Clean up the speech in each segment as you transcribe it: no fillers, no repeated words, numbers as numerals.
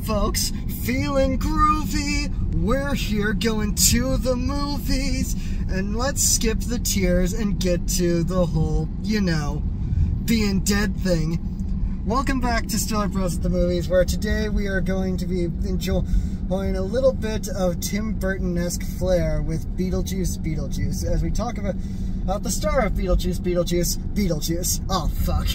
folks, feeling groovy? We're here going to the movies, and let's skip the tears and get to the whole, you know, being dead thing. Welcome back to StillerBros at the Movies, where today we are going to be enjoying a little bit of Tim Burton-esque flair with Beetlejuice, as we talk about the star of Beetlejuice. Oh, fuck.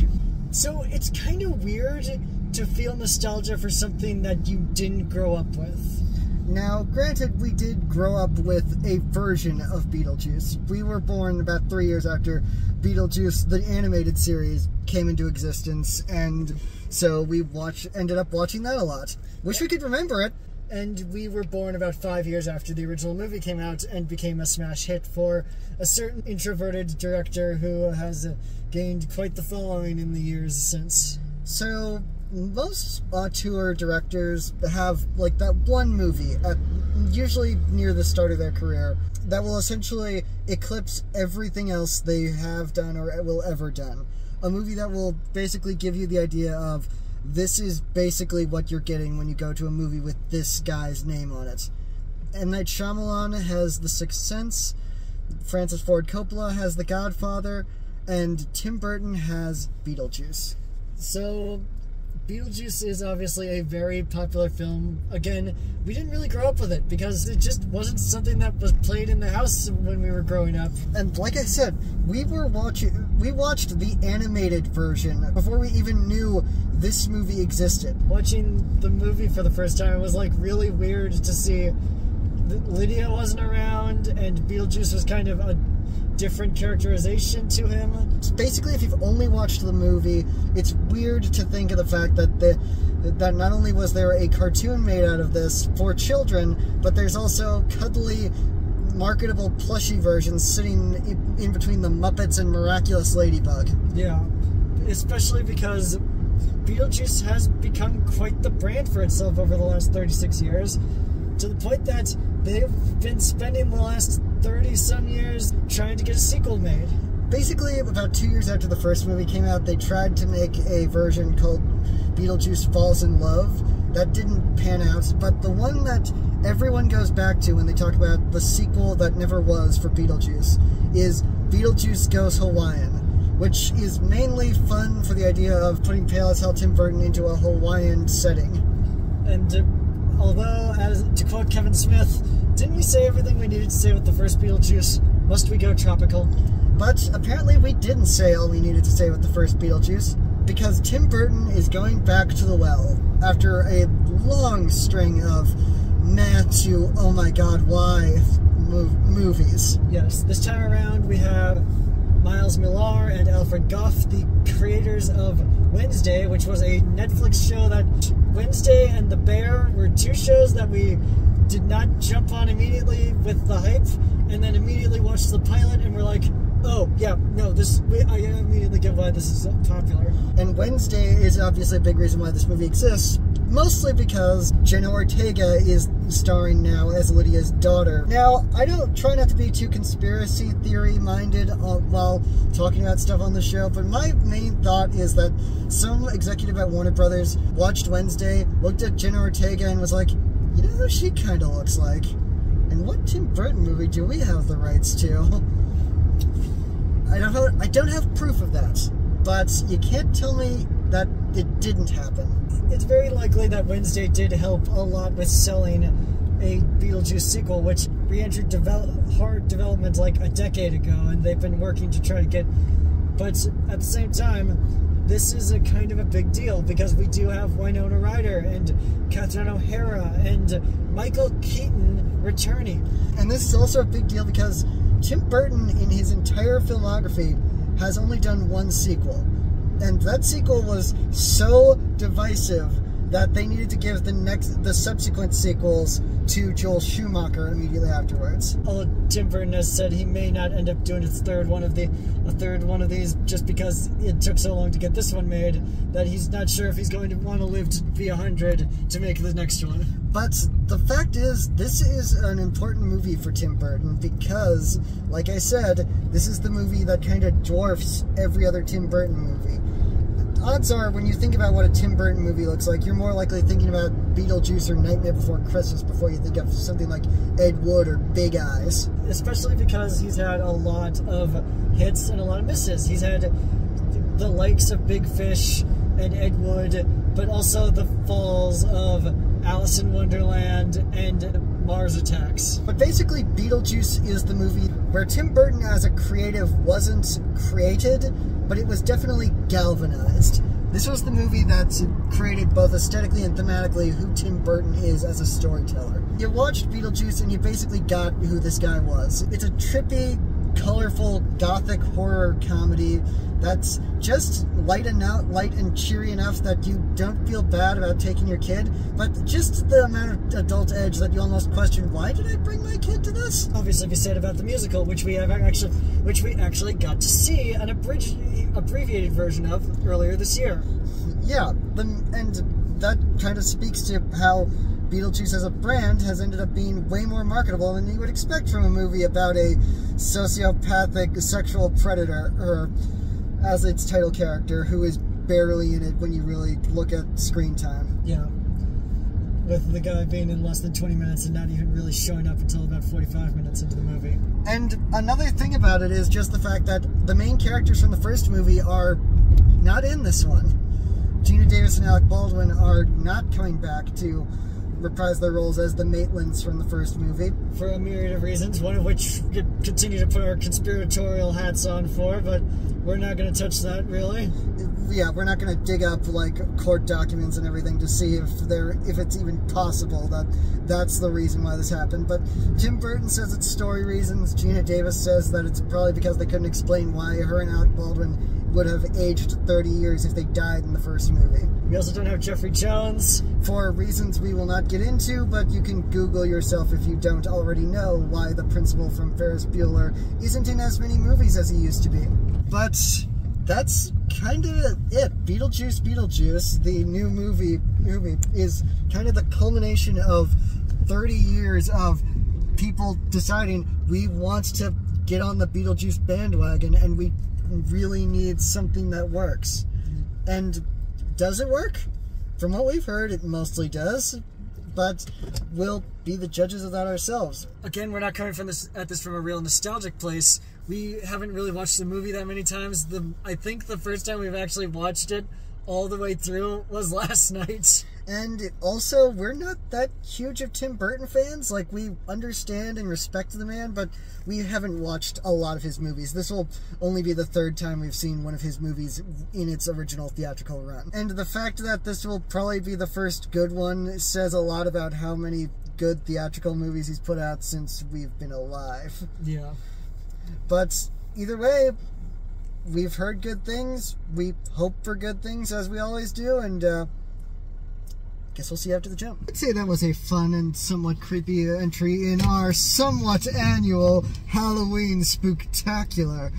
So, it's kind of weird to feel nostalgia for something that you didn't grow up with. Now, granted, we did grow up with a version of Beetlejuice. We were born about 3 years after Beetlejuice, the animated series, came into existence, and so we ended up watching that a lot. Wish we could remember it. And we were born about 5 years after the original movie came out and became a smash hit for a certain introverted director who has gained quite the following in the years since. So, most auteur directors have, like, that one movie, usually near the start of their career, that will essentially eclipse everything else they have done or will ever done. A movie that will basically give you the idea of, this is basically what you're getting when you go to a movie with this guy's name on it. M. Night Shyamalan has The Sixth Sense, Francis Ford Coppola has The Godfather, and Tim Burton has Beetlejuice. So, Beetlejuice is obviously a very popular film. Again, we didn't really grow up with it because it just wasn't something that was played in the house when we were growing up. And like I said, we watched the animated version before we even knew this movie existed. Watching the movie for the first time, it was like really weird to see that Lydia wasn't around and Beetlejuice was kind of a different characterization to him. Basically, if you've only watched the movie, it's weird to think of the fact that that not only was there a cartoon made out of this for children, but there's also cuddly, marketable plushie versions sitting in between the Muppets and Miraculous Ladybug. Yeah, especially because Beetlejuice has become quite the brand for itself over the last 36 years, to the point that they've been spending the last 30-some years trying to get a sequel made. Basically, about 2 years after the first movie came out, they tried to make a version called Beetlejuice Falls in Love. That didn't pan out, but the one that everyone goes back to when they talk about the sequel that never was for Beetlejuice is Beetlejuice Goes Hawaiian, which is mainly fun for the idea of putting pale as hell Tim Burton into a Hawaiian setting. And although, to quote Kevin Smith, didn't we say everything we needed to say with the first Beetlejuice? Must we go tropical? But apparently we didn't say all we needed to say with the first Beetlejuice, because Tim Burton is going back to the well after a long string of meh to oh my god why movies. Yes, this time around we have Miles Millar and Alfred Gough, the creators of Wednesday, which was a Netflix show that Wednesday and The Bear were two shows that we did not jump on immediately with the hype, and then immediately watched the pilot and we're like, oh, yeah, no, I immediately get why this is popular. And Wednesday is obviously a big reason why this movie exists, mostly because Jenna Ortega is starring now as Lydia's daughter. Now, I don't try not to be too conspiracy theory-minded while talking about stuff on the show, but my main thought is that some executive at Warner Brothers watched Wednesday, looked at Jenna Ortega, and was like, you know who she kind of looks like? And what Tim Burton movie do we have the rights to? I don't have proof of that, but you can't tell me that it didn't happen. It's very likely that Wednesday did help a lot with selling a Beetlejuice sequel, which re-entered hard development like a decade ago, and they've been working to try to get... But at the same time, this is a kind of a big deal, because we do have Winona Ryder and Catherine O'Hara and Michael Keaton returning. And this is also a big deal because Tim Burton, in his entire filmography, has only done one sequel. And that sequel was so divisive that they needed to give the subsequent sequels to Joel Schumacher immediately afterwards. Although Tim Burton has said he may not end up doing a third one of these just because it took so long to get this one made that he's not sure if he's going to want to live to be 100 to make the next one. But the fact is, this is an important movie for Tim Burton because, like I said, this is the movie that kind of dwarfs every other Tim Burton movie. odds are, when you think about what a Tim Burton movie looks like, you're more likely thinking about Beetlejuice or Nightmare Before Christmas before you think of something like Ed Wood or Big Eyes. Especially because he's had a lot of hits and a lot of misses. He's had the likes of Big Fish and Ed Wood, but also the falls of Alice in Wonderland and Mars Attacks. But basically, Beetlejuice is the movie where Tim Burton as a creative wasn't created, but it was definitely galvanized. This was the movie that created both aesthetically and thematically who Tim Burton is as a storyteller. You watched Beetlejuice and you basically got who this guy was. It's a trippy, colorful, gothic horror comedy that's just light and cheery enough that you don't feel bad about taking your kid, but just the amount of adult edge that you almost question, why did I bring my kid to this? Obviously, we said about the musical, which we actually got to see an abbreviated version of earlier this year. Yeah, and that kind of speaks to how Beetlejuice as a brand has ended up being way more marketable than you would expect from a movie about a sociopathic sexual predator, or as its title character, who is barely in it when you really look at screen time. Yeah. With the guy being in less than 20 minutes and not even really showing up until about 45 minutes into the movie. And another thing about it is just the fact that the main characters from the first movie are not in this one. Gina Davis and Alec Baldwin are not coming back to reprise their roles as the Maitlands from the first movie. For a myriad of reasons, one of which we could continue to put our conspiratorial hats on for, but we're not going to touch that, really. Yeah, we're not going to dig up, like, court documents and everything to see if it's even possible that that's the reason why this happened. But Tim Burton says it's story reasons. Gina Davis says that it's probably because they couldn't explain why her and Alec Baldwin would have aged 30 years if they died in the first movie. We also don't have Jeffrey Jones. For reasons we will not get into, but you can Google yourself if you don't already know why the principal from Ferris Bueller isn't in as many movies as he used to be. But that's kind of it. Beetlejuice, the new movie is kind of the culmination of 30 years of people deciding we want to get on the Beetlejuice bandwagon and we really need something that works. And does it work? From what we've heard, it mostly does, but we'll be the judges of that ourselves. Again, we're not coming at this from a real nostalgic place. We haven't really watched the movie that many times. I think the first time we've actually watched it all the way through was last night. And also, we're not that huge of Tim Burton fans. Like, we understand and respect the man, but we haven't watched a lot of his movies. This will only be the third time we've seen one of his movies in its original theatrical run. And the fact that this will probably be the first good one says a lot about how many good theatrical movies he's put out since we've been alive. Yeah. But either way, we've heard good things. We hope for good things, as we always do, and guess we'll see you after the jump. I'd say that was a fun and somewhat creepy entry in our somewhat annual Halloween Spooktacular.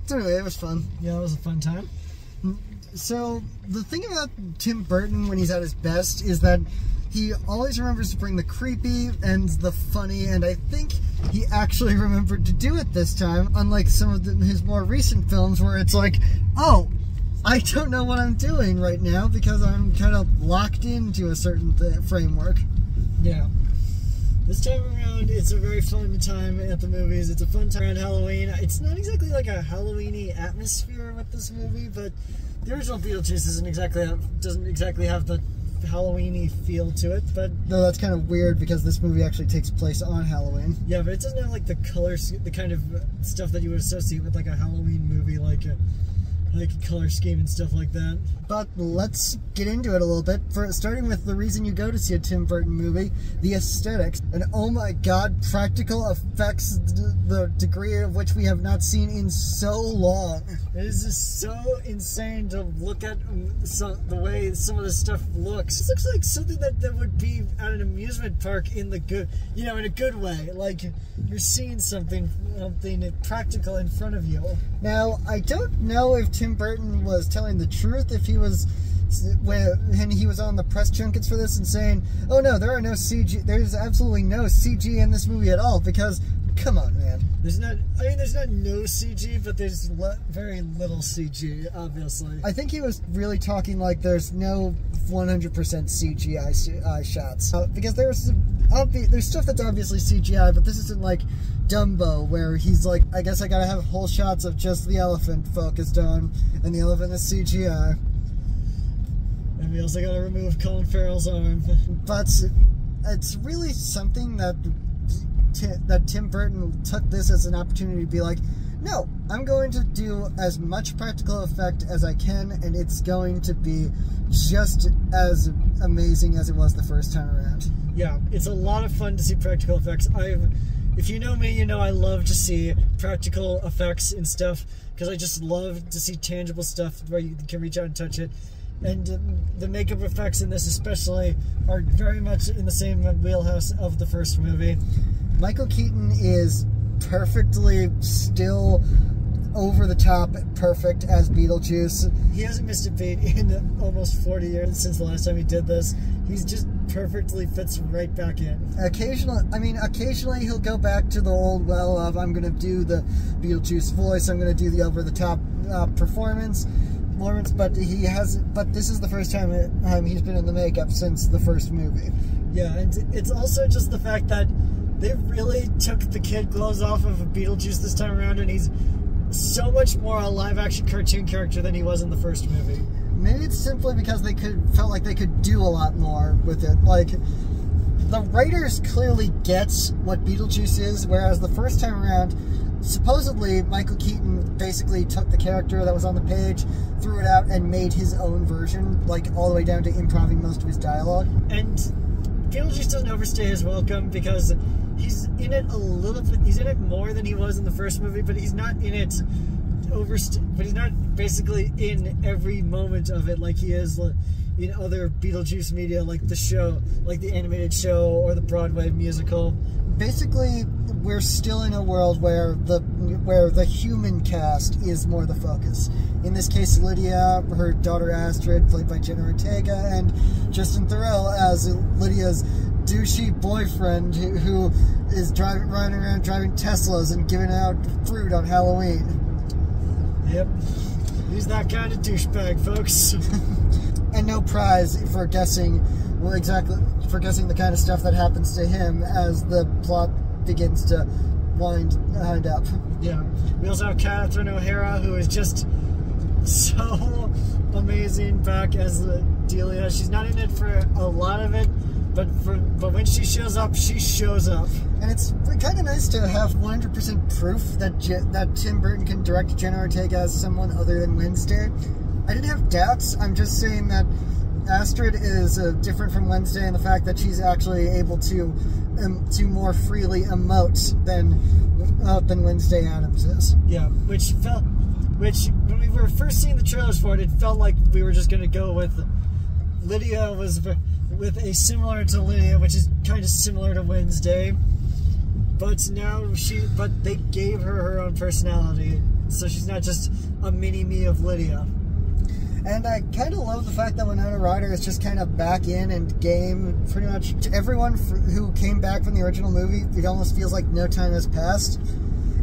So anyway, it was fun. Yeah, it was a fun time. So, the thing about Tim Burton when he's at his best is that he always remembers to bring the creepy and the funny, and I think he actually remembered to do it this time, unlike some of his more recent films where it's like, oh, I don't know what I'm doing right now because I'm kind of locked into a certain framework. Yeah. This time around, it's a very fun time at the movies. It's a fun time around Halloween. It's not exactly like a Halloween-y atmosphere with this movie, but the original Beetlejuice doesn't exactly have the Halloween-y feel to it, but no, that's kind of weird because this movie actually takes place on Halloween. Yeah, but it doesn't have like the colors, the kind of stuff that you would associate with like a Halloween movie, like a color scheme and stuff like that. But let's get into it a little bit. Starting with the reason you go to see a Tim Burton movie, the aesthetics. And oh my god, practical effects, the degree of which we have not seen in so long. It is just so insane to look at the way some of this stuff looks. It looks like something that would be at an amusement park in the good, in a good way. Like you're seeing something practical in front of you. Now, I don't know if Tim Burton was telling the truth, if he was when he was on the press junkets for this and saying, "Oh no, there are no CG. There's absolutely no CG in this movie at all." Because, come on, man. There's not no CG, but there's very little CG, obviously. I think he was really talking like there's no 100% CGI shots. Because there's stuff that's obviously CGI, but this isn't like Dumbo, where he's like, I guess I gotta have whole shots of just the elephant focused on, and the elephant is CGI. And we also gotta remove Colin Farrell's arm. But it's really something that Tim Burton took this as an opportunity to be like, no, I'm going to do as much practical effect as I can, and it's going to be just as amazing as it was the first time around. Yeah, it's a lot of fun to see practical effects. If you know me, you know I love to see practical effects and stuff, because I just love to see tangible stuff where you can reach out and touch it. And the makeup effects in this especially are very much in the same wheelhouse of the first movie. Michael Keaton is perfectly still over the top perfect as Beetlejuice. He hasn't missed a beat in almost 40 years since the last time he did this. He's just perfectly fits right back in. Occasionally he'll go back to the old well of, I'm going to do the Beetlejuice voice, I'm going to do the over-the-top performance, but this is the first time he's been in the makeup since the first movie. Yeah, and it's also just the fact that they really took the kid gloves off of Beetlejuice this time around, and he's so much more a live-action cartoon character than he was in the first movie. Maybe it's simply because they felt like they could do a lot more with it. Like, the writers clearly get what Beetlejuice is, whereas the first time around, supposedly Michael Keaton basically took the character that was on the page, threw it out, and made his own version, like all the way down to improvising most of his dialogue. And Beetlejuice doesn't overstay his welcome, because he's in it a little bit. He's in it more than he was in the first movie, but he's not in it but he's not basically in every moment of it like he is in other Beetlejuice media, like the show, like the animated show or the Broadway musical. Basically, we're still in a world where the human cast is more the focus. In this case, Lydia, her daughter Astrid, played by Jenna Ortega, and Justin Theroux as Lydia's douchey boyfriend who is riding around driving Teslas and giving out fruit on Halloween. Yep, he's that kind of douchebag, folks. And no prize for guessing, for guessing the kind of stuff that happens to him as the plot begins to wind up. Yeah. We also have Catherine O'Hara, who is just so amazing back as Delia. She's not in it for a lot of it, but when she shows up, she shows up. And it's kind of nice to have 100% proof that Tim Burton can direct Jenna Ortega as someone other than Wednesday. I didn't have doubts. I'm just saying that Astrid is different from Wednesday in the fact that she's actually able to more freely emote than Wednesday Addams is. Yeah, which when we were first seeing the trailers for it felt like we were just going to go with Lydia with a similar to Lydia, which is kind of similar to Wednesday. But now they gave her own personality, so she's not just a mini-me of Lydia. And I kind of love the fact that Winona Ryder is just kind of back in and game. Pretty much to everyone who came back from the original movie, it almost feels like no time has passed.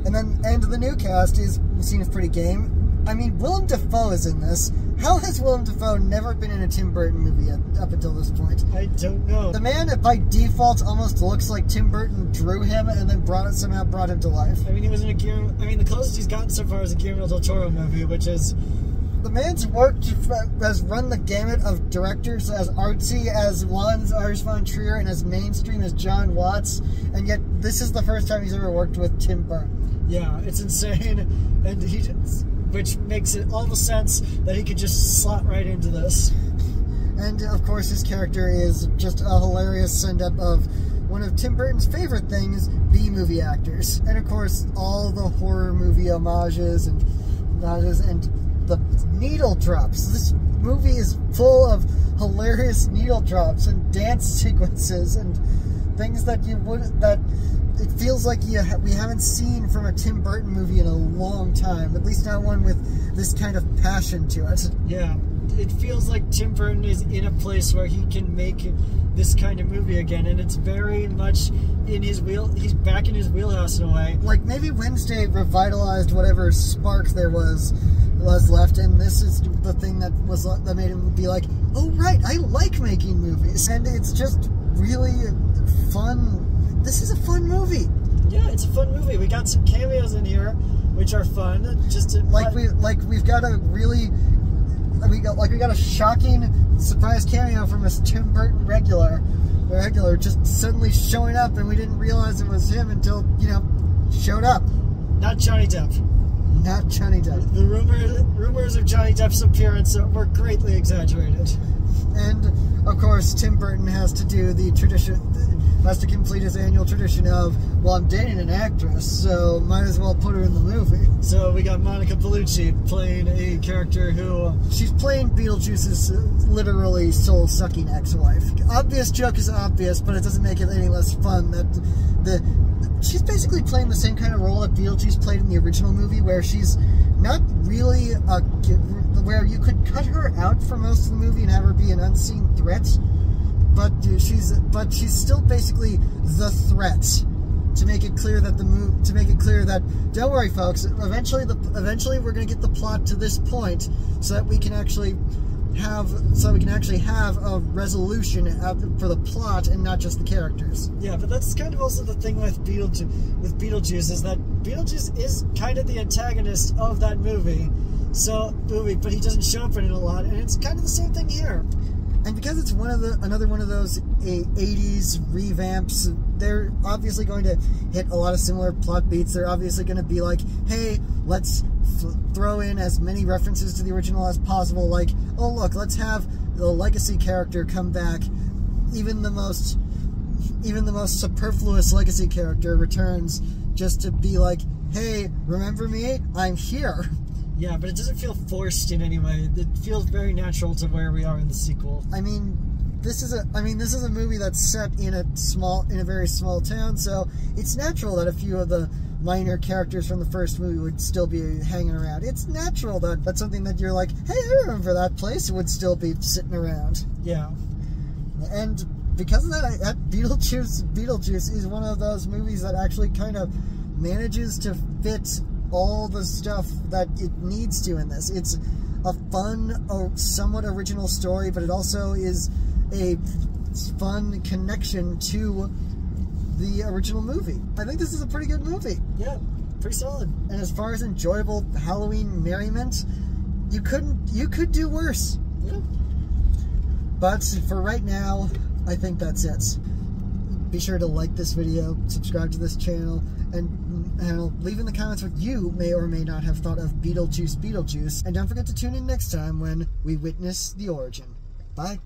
And the new cast is seen as pretty game. I mean, Willem Dafoe is in this. How has Willem Dafoe never been in a Tim Burton movie up until this point? I don't know. The man, by default, almost looks like Tim Burton drew him and then somehow brought him to life. I mean, he was in the closest he's gotten so far is a Guillermo del Toro movie, which is... The man's has run the gamut of directors as artsy as Lars von Trier and as mainstream as John Watts, and yet this is the first time he's ever worked with Tim Burton. Yeah, it's insane, and which makes it all the sense that he could just slot right into this. And of course his character is just a hilarious send-up of one of Tim Burton's favorite things, B-movie actors. And of course all the horror movie homages and the needle drops. This movie is full of hilarious needle drops and dance sequences and things that it feels like we haven't seen from a Tim Burton movie in a long time, at least not one with this kind of passion to it. Yeah, it feels like Tim Burton is in a place where he can make this kind of movie again, and it's very much in his he's back in his wheelhouse in a way. Like, maybe Wednesday revitalized whatever spark there was left, and this is the thing that made him be like, oh right, I like making movies, and it's just really fun. This is a fun movie. Yeah, it's a fun movie. We got some cameos in here, which are fun. We've got a really, we got a shocking surprise cameo from a Tim Burton regular just suddenly showing up, and we didn't realize it was him until, you know, showed up. Not Johnny Depp. Not Johnny Depp. The rumors of Johnny Depp's appearance were greatly exaggerated. And of course, Tim Burton has to do the tradition, has to complete his annual tradition of, well, I'm dating an actress, so might as well put her in the movie. So we got Monica Bellucci playing a character who... she's playing Beetlejuice's literally soul-sucking ex-wife. Obvious joke is obvious, but it doesn't make it any less fun that she's basically playing the same kind of role that Beetlejuice played in the original movie, where she's not really where you could cut her out for most of the movie and have her be an unseen threat, but she's still basically the threat, to make it clear that don't worry folks, eventually we're going to get the plot to this point so that we can actually have a resolution for the plot and not just the characters. Yeah, but that's kind of also the thing with Beetlejuice is that Beetlejuice is kind of the antagonist of that movie. But he doesn't show up in it a lot, and it's kind of the same thing here. And because it's another one of those 80s revamps, they're obviously going to hit a lot of similar plot beats. They're obviously going to be like, hey, let's throw in as many references to the original as possible. Like, oh look, let's have the legacy character come back. Even the most superfluous legacy character returns just to be like, hey, remember me? I'm here. Yeah, but it doesn't feel forced in any way. It feels very natural to where we are in the sequel. I mean, this is a movie that's set in a very small town, so it's natural that a few of the minor characters from the first movie would still be hanging around. It's natural that that's something that you're like, hey, I remember that place, would still be sitting around. Yeah. And because of that, Beetlejuice is one of those movies that actually kind of manages to fit all the stuff that it needs to in this. It's a fun, somewhat original story, but it also is a fun connection to the original movie. I think this is a pretty good movie. Yeah, pretty solid. And as far as enjoyable Halloween merriment, you could do worse. Yeah. But for right now, I think that's it. Be sure to like this video, subscribe to this channel, and leave in the comments what you may or may not have thought of Beetlejuice. And don't forget to tune in next time when we witness the origin. Bye.